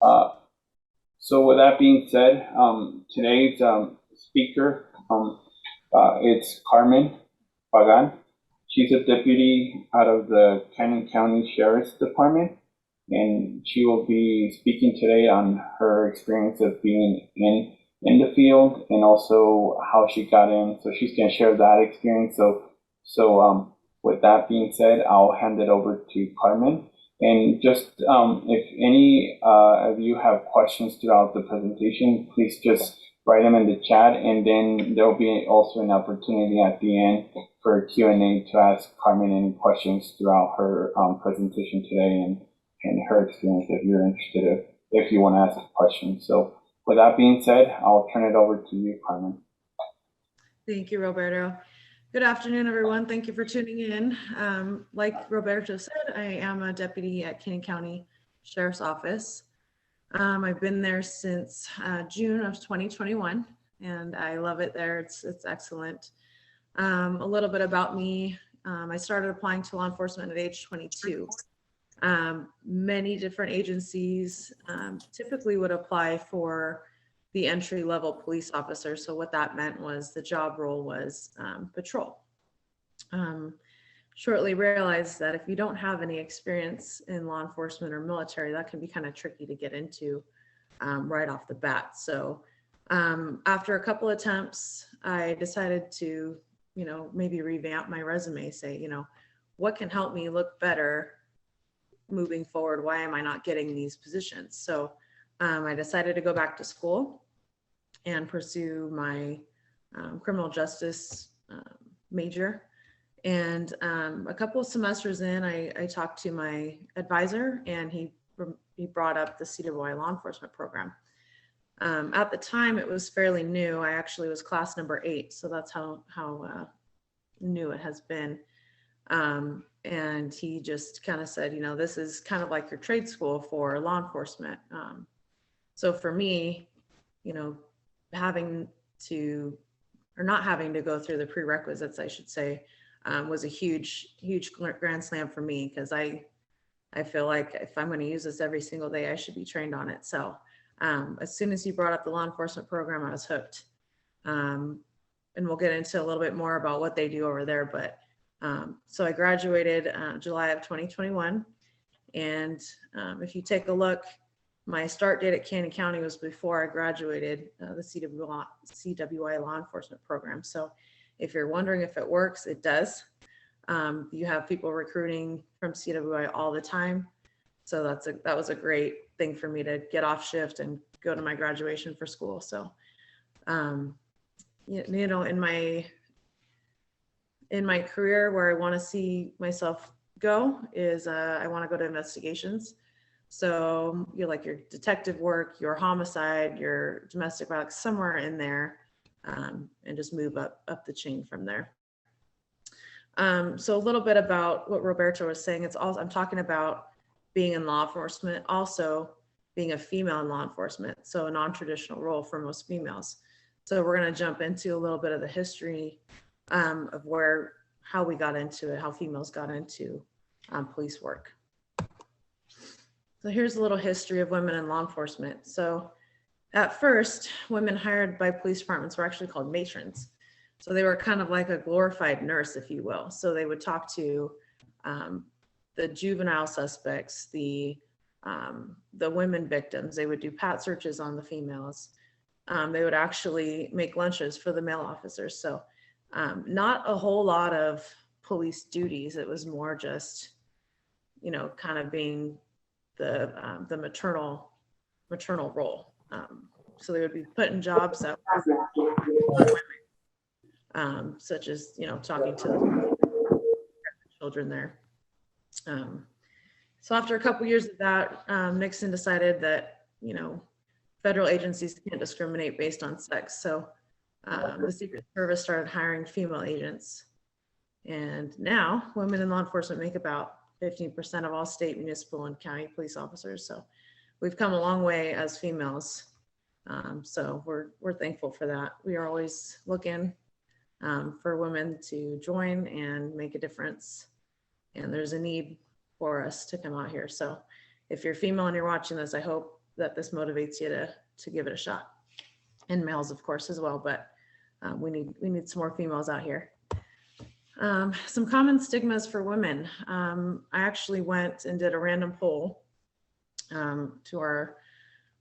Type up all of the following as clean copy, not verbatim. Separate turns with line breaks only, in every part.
Uh, so with that being said, today's speaker, it's Carmen Pagan. She's a deputy out of the Cannon County Sheriff's Department, and she will be speaking today on her experience of being in the field and also how she got in. So she's going to share that experience. So with that being said, I'll hand it over to Carmen. And just if any of you have questions throughout the presentation, please just write them in the chat, and then there'll be also an opportunity at the end for Q&A to ask Carmen any questions throughout her presentation today and her experience if you're interested, if you want to ask a question. So with that being said, I'll turn it over to you, Carmen.
Thank you, Roberto. Good afternoon, everyone. Thank you for tuning in. Like Roberto said, I am a deputy at Cannon County Sheriff's Office. I've been there since June of 2021, and I love it there. It's excellent. A little bit about me. I started applying to law enforcement at age 22. Many different agencies typically would apply for the entry-level police officer. So what that meant was the job role was patrol. Shortly realized that if you don't have any experience in law enforcement or military, that can be kind of tricky to get into right off the bat. So after a couple attempts, I decided to, maybe revamp my resume, say, what can help me look better moving forward? Why am I not getting these positions? So I decided to go back to school and pursue my criminal justice major. And a couple of semesters in, I talked to my advisor, and he brought up the CWI law enforcement program. At the time, it was fairly new. I actually was class number 8, so that's how new it has been. And he just kind of said, this is kind of like your trade school for law enforcement. So for me, not having to go through the prerequisites, I should say, was a huge grand slam for me, because I feel like if I'm going to use this every single day, I should be trained on it. So as soon as you brought up the law enforcement program, I was hooked. And we'll get into a little bit more about what they do over there. But so I graduated July of 2021. And if you take a look, my start date at Cannon County was before I graduated the CWI law enforcement program. So if you're wondering if it works, it does. You have people recruiting from CWI all the time. So that was a great thing for me to get off shift and go to my graduation for school. So, in my career, where I want to see myself go is I want to go to investigations. So your detective work, your homicide, your domestic violence, somewhere in there, and just move up the chain from there. So a little bit about what Roberto was saying. I'm talking about being in law enforcement, also being a female in law enforcement. So a non-traditional role for most females. So we're going to jump into a little bit of the history of how we got into it, how females got into police work. So here's a little history of women in law enforcement. So at first, women hired by police departments were actually called matrons. So they were kind of like a glorified nurse, if you will. So they would talk to the juvenile suspects, the women victims. They would do pat searches on the females. They would actually make lunches for the male officers. So not a whole lot of police duties. It was more just, kind of being the maternal role. So they would be put in jobs that were women, such as, talking to children there. So after a couple years of that, Nixon decided that, federal agencies can't discriminate based on sex. So the Secret Service started hiring female agents. And now women in law enforcement make about 15% of all state, municipal, and county police officers. So we've come a long way as females. So we're thankful for that. We are always looking for women to join and make a difference. And there's a need for us to come out here. So if you're female and you're watching this, I hope that this motivates you to give it a shot. And males, of course, as well, but we need some more females out here. Some common stigmas for women. I actually went and did a random poll to our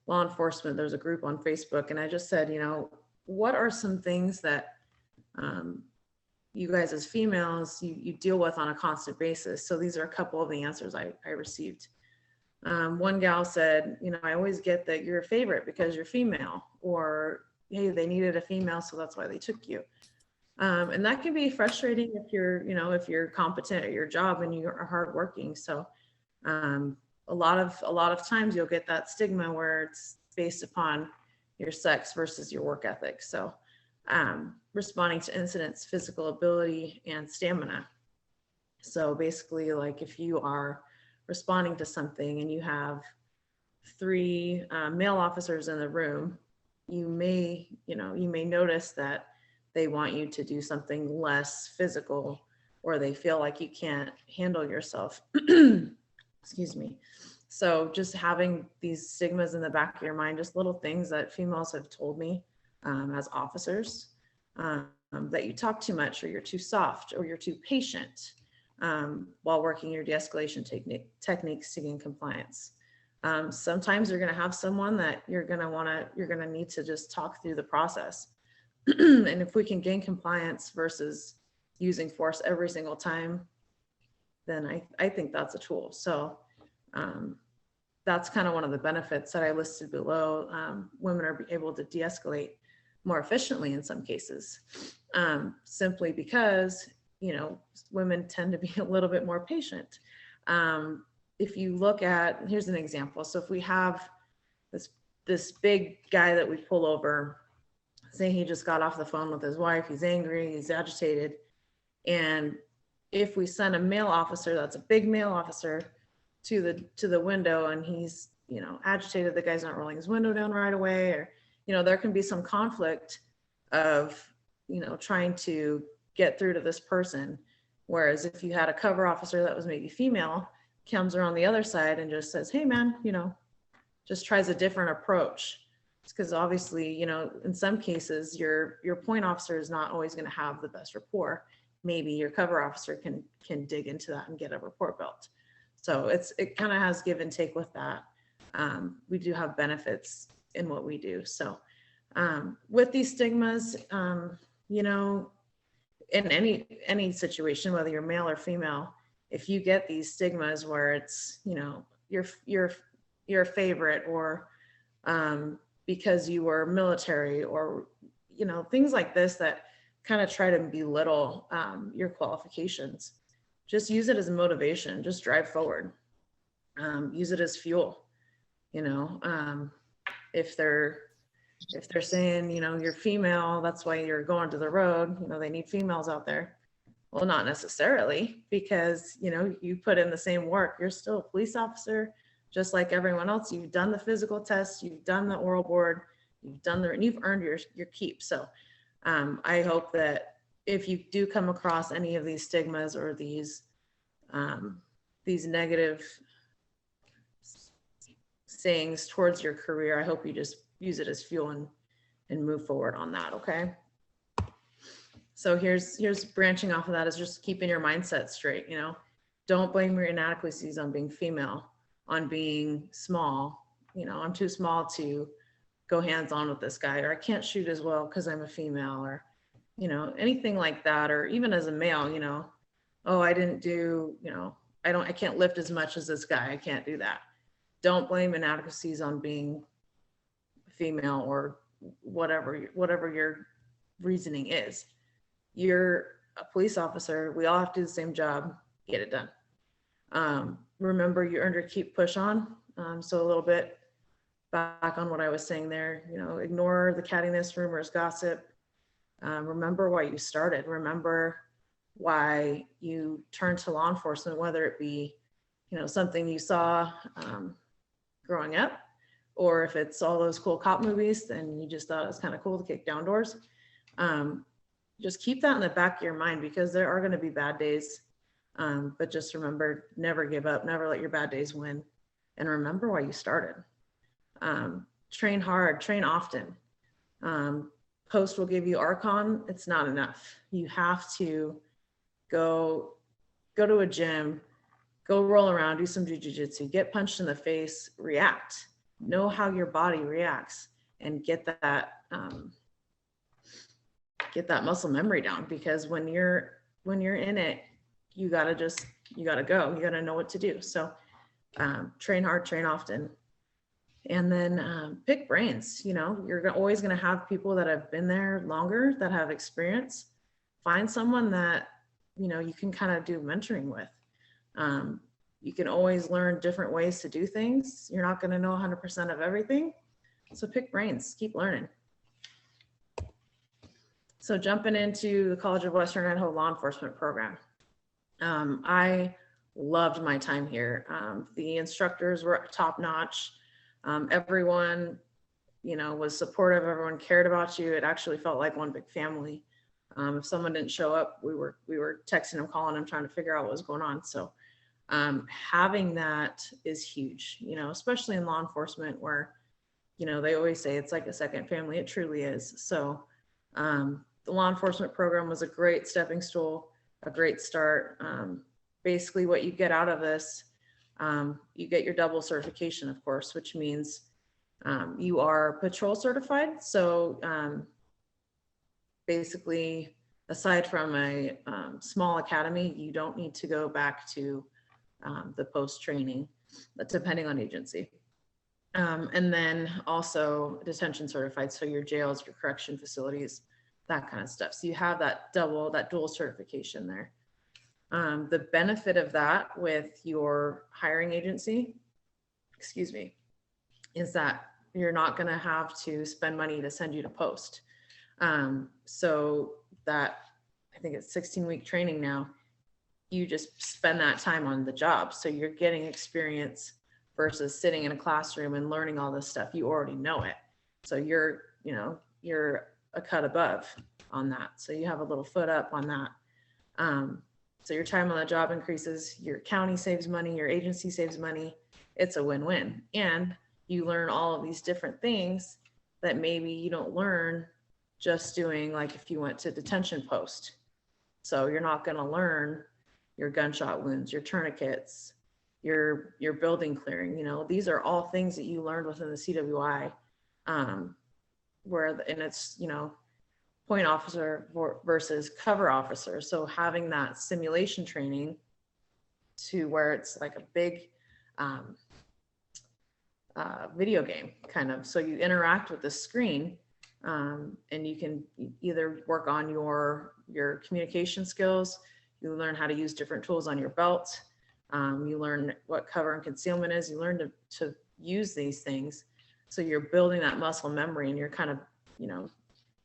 law enforcement. There's a group on Facebook, and I just said, what are some things that you guys as females, you deal with on a constant basis? So these are a couple of the answers I received. One gal said, I always get that you're a favorite because you're female, or hey, they needed a female, so that's why they took you. And that can be frustrating if you're competent at your job and you're hardworking. So a lot of times you'll get that stigma where it's based upon your sex versus your work ethic. So responding to incidents, physical ability, and stamina. So basically, like if you are responding to something and you have 3 male officers in the room, you may notice that they want you to do something less physical, or they feel like you can't handle yourself. Excuse me. So just having these stigmas in the back of your mind, just little things that females have told me as officers, that you talk too much, or you're too soft, or you're too patient while working your de-escalation techniques to gain compliance. Sometimes you're going to have someone that you're going to need to just talk through the process. And if we can gain compliance versus using force every single time, then I think that's a tool. So that's kind of one of the benefits that I listed below. Women are able to de-escalate more efficiently in some cases, simply because, women tend to be a little bit more patient. If you look at, here's an example. So if we have this big guy that we pull over, say he just got off the phone with his wife, he's angry, he's agitated. And if we send a male officer, that's a big male officer, to the window, and he's, agitated, the guy's not rolling his window down right away, or, there can be some conflict of, trying to get through to this person. Whereas if you had a cover officer that was maybe female, comes around the other side and just says, hey man, just tries a different approach. Because obviously, in some cases, your point officer is not always going to have the best rapport. Maybe your cover officer can dig into that and get a rapport built. So it kind of has give and take with that. We do have benefits in what we do. So with these stigmas, in any situation, whether you're male or female, if you get these stigmas where it's, you're a favorite, or because you were military, or, things like this that kind of try to belittle your qualifications, just use it as a motivation, just drive forward, use it as fuel. If they're saying, you're female, that's why you're going to the road, they need females out there. Well, not necessarily, because, you put in the same work. You're still a police officer, just like everyone else. You've done the physical test, you've done the oral board, you've earned your keep. So I hope that if you do come across any of these stigmas or these negative sayings towards your career, I hope you just use it as fuel and move forward on that. Okay. So here's branching off of that, is just keeping your mindset straight. Don't blame your inadequacies on being female, on being small. I'm too small to go hands-on with this guy, or I can't shoot as well because I'm a female, or, anything like that. Or even as a male, oh, I didn't do, I can't lift as much as this guy. I can't do that. Don't blame inadequacies on being female, or whatever your reasoning is. You're a police officer. We all have to do the same job. Get it done. Remember, you earned your keep, push on. So a little bit back on what I was saying there, ignore the cattiness, rumors, gossip. Remember why you started. Remember why you turned to law enforcement, whether it be, something you saw growing up, or if it's all those cool cop movies and you just thought it was kind of cool to kick down doors. Just keep that in the back of your mind, because there are going to be bad days. But just remember, never give up, never let your bad days win, and remember why you started. Train hard, train often. Post will give you Archon. It's not enough. You have to go to a gym, go roll around, do some jujitsu, get punched in the face, react, know how your body reacts, and get that muscle memory down. Because when you're in it, you gotta go. You gotta know what to do. So train hard, train often, and then pick brains. You know, you're always gonna have people that have been there longer, that have experience. Find someone that, you know, you can kind of do mentoring with. You can always learn different ways to do things. You're not going to know 100% of everything. So pick brains, keep learning. So jumping into the College of Western Idaho law enforcement program. I loved my time here. The instructors were top notch. Everyone, you know, was supportive. Everyone cared about you. It actually felt like one big family. If someone didn't show up, we were texting them, calling them, trying to figure out what was going on. So having that is huge, you know, especially in law enforcement where, you know, they always say it's like a second family. It truly is. So the law enforcement program was a great stepping stool, a great start. Basically what you get out of this, you get your double certification, of course, which means you are patrol certified. So basically, aside from a small academy, you don't need to go back to the post training, depending on agency. And then also detention certified, so your jails, your correction facilities, that kind of stuff. So you have that dual certification there. The benefit of that with your hiring agency, is that you're not going to have to spend money to send you to post. So that, I think it's 16-week training now, you just spend that time on the job. So you're getting experience versus sitting in a classroom and learning all this stuff. You already know it. So you're a cut above on that. So you have a little foot up on that. So your time on the job increases, your county saves money, your agency saves money. It's a win-win. And you learn all of these different things that maybe you don't learn just doing, like if you went to detention post. So you're not going to learn your gunshot wounds, your tourniquets, your building clearing. You know, these are all things that you learned within the CWI, and it's, you know, point officer versus cover officer. So having that simulation training to where it's like a big video game kind of. So you interact with the screen, and you can either work on your communication skills. You learn how to use different tools on your belt. You learn what cover and concealment is. You learn to use these things. So you're building that muscle memory, and you're kind of, you know,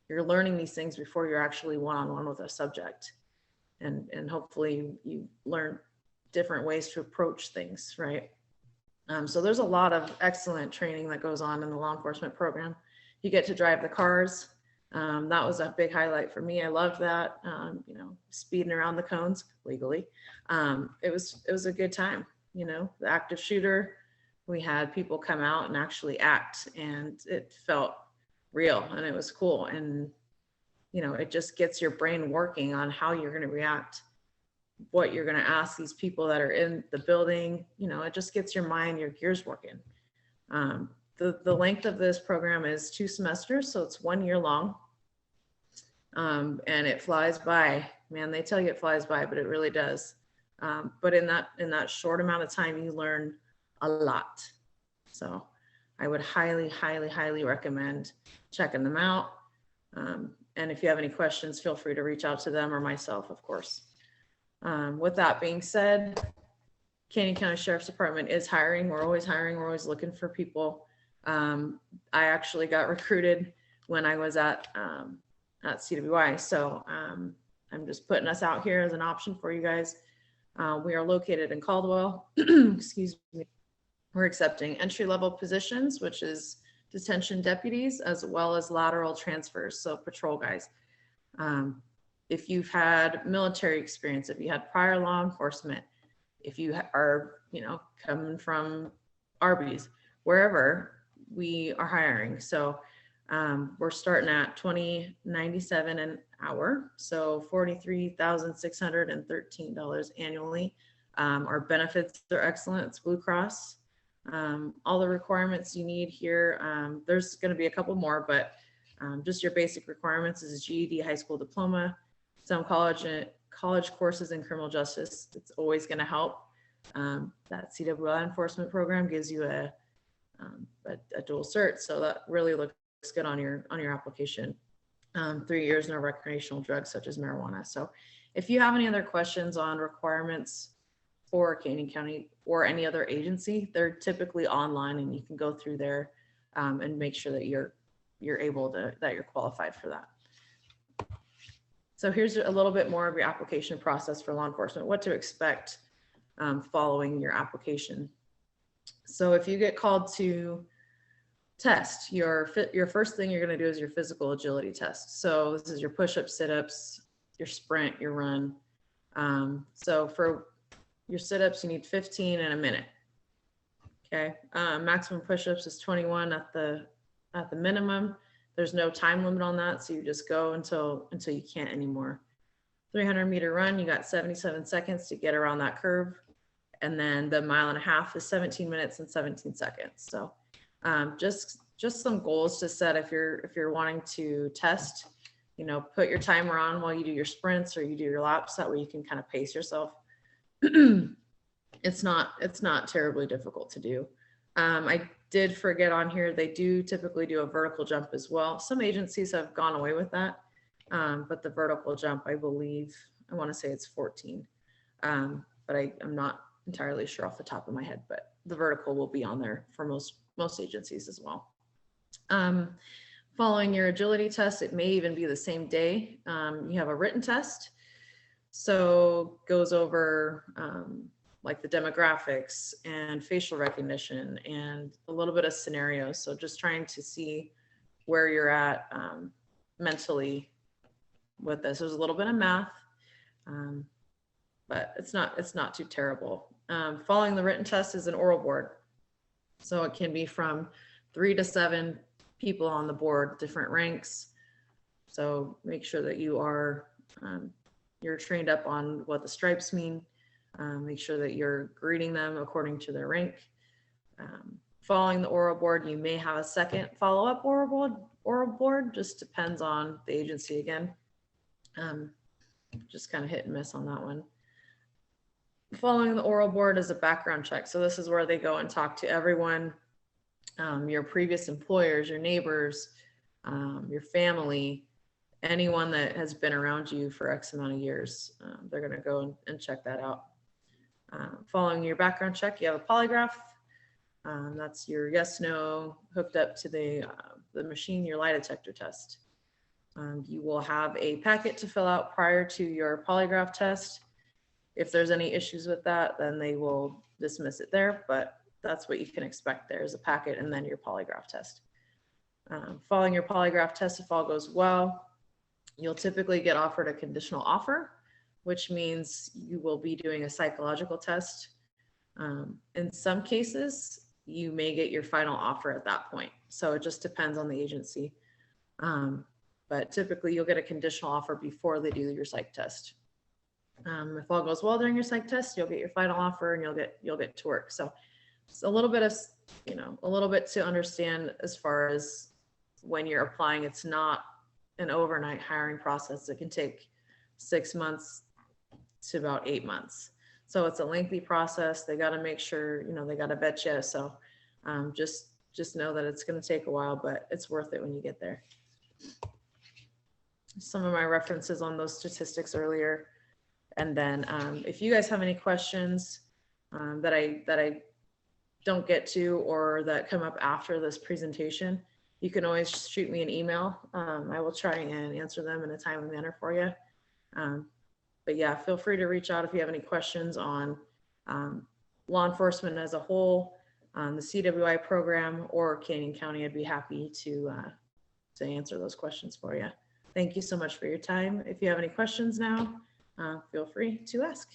you're learning these things before you're actually one-on-one with a subject. And hopefully you learn different ways to approach things, right? So there's a lot of excellent training that goes on in the law enforcement program. You get to drive the cars. That was a big highlight for me. I loved that, you know, speeding around the cones legally. It was a good time, you know, the active shooter. We had people come out and actually act, and it felt real, and it was cool. And, you know, it just gets your brain working on how you're going to react, what you're going to ask these people that are in the building. You know, it just gets your mind, your gears working. The length of this program is 2 semesters, so it's 1 year long. And it flies by, man. They tell you it flies by, but it really does. But in that short amount of time, you learn a lot. So I would highly, highly, highly recommend checking them out. And if you have any questions, feel free to reach out to them or myself, of course. With that being said, Canyon County Sheriff's Department is hiring. We're always hiring. We're always looking for people. I actually got recruited when I was at CWI. So I'm just putting us out here as an option for you guys. We are located in Caldwell. Excuse me. We're accepting entry-level positions, which is detention deputies, as well as lateral transfers, so patrol guys. If you've had military experience, if you had prior law enforcement, if you are, you know, coming from Arby's, wherever, we are hiring. So we're starting at $20.97 an hour, so $43,613 annually. Our benefits are excellent. It's Blue Cross. All the requirements you need here. There's going to be a couple more, but just your basic requirements is GED, high school diploma, some college courses in criminal justice. It's always going to help. That CWI enforcement program gives you a dual cert, so that really looks good on your application. 3 years, no recreational drugs such as marijuana. So if you have any other questions on requirements for Canyon County or any other agency, they're typically online, and you can go through there and make sure that you're qualified for that. So here's a little bit more of your application process for law enforcement, what to expect following your application. So if you get called to test, your first thing you're going to do is your physical agility test. So this is your push-ups, sit-ups, your sprint, your run. So for your sit-ups, you need 15 in a minute. Okay. Maximum push-ups is 21 at the minimum. There's no time limit on that, so you just go until you can't anymore. 300-meter run, you got 77 seconds to get around that curve, and then the 1.5 miles is 17 minutes and 17 seconds. So just some goals to set if you're wanting to test. Put your timer on while you do your sprints or you do your laps. That way you can kind of pace yourself. It's not terribly difficult to do. I did forget on here, they do typically do a vertical jump as well. Some agencies have gone away with that, but the vertical jump, I believe, I want to say it's 14, but I'm not entirely sure off the top of my head, but the vertical will be on there for most agencies as well. Following your agility test, it may even be the same day. You have a written test, so goes over like the demographics and facial recognition and a little bit of scenarios. So just trying to see where you're at mentally with this. There's a little bit of math, but it's not too terrible. Following the written test is an oral board. So it can be from 3 to 7 people on the board, different ranks. So make sure that you're trained up on what the stripes mean. Make sure that you're grading them according to their rank. Following the oral board, you may have a second follow-up oral board, just depends on the agency again. Just kind of hit and miss on that one. Following the oral board is a background check. So this is where they go and talk to everyone, your previous employers, your neighbors, your family, anyone that has been around you for X amount of years. They're going to go and check that out. Following your background check, you have a polygraph. That's your yes, no, hooked up to the machine, your lie detector test. You will have a packet to fill out prior to your polygraph test. If there's any issues with that, then they will dismiss it there, but that's what you can expect. There's a packet and then your polygraph test. Following your polygraph test, if all goes well, you'll typically get offered a conditional offer, which means you will be doing a psychological test. In some cases, you may get your final offer at that point. So it just depends on the agency. But typically you'll get a conditional offer before they do your psych test. If all goes well during your psych test, you'll get your final offer and you'll get to work. So it's a little bit of, a little bit to understand as far as when you're applying. It's not an overnight hiring process. It can take 6 months to about 8 months. So it's a lengthy process. They got to make sure, they got to vet you. So just know that it's going to take a while, but it's worth it when you get there. Some of my references on those statistics earlier. And then if you guys have any questions that I don't get to or that come up after this presentation, you can always shoot me an email. I will try and answer them in a timely manner for you. But yeah, feel free to reach out if you have any questions on law enforcement as a whole, the CWI program, or Canyon County. I'd be happy to answer those questions for you. Thank you so much for your time. If you have any questions now, feel free to ask.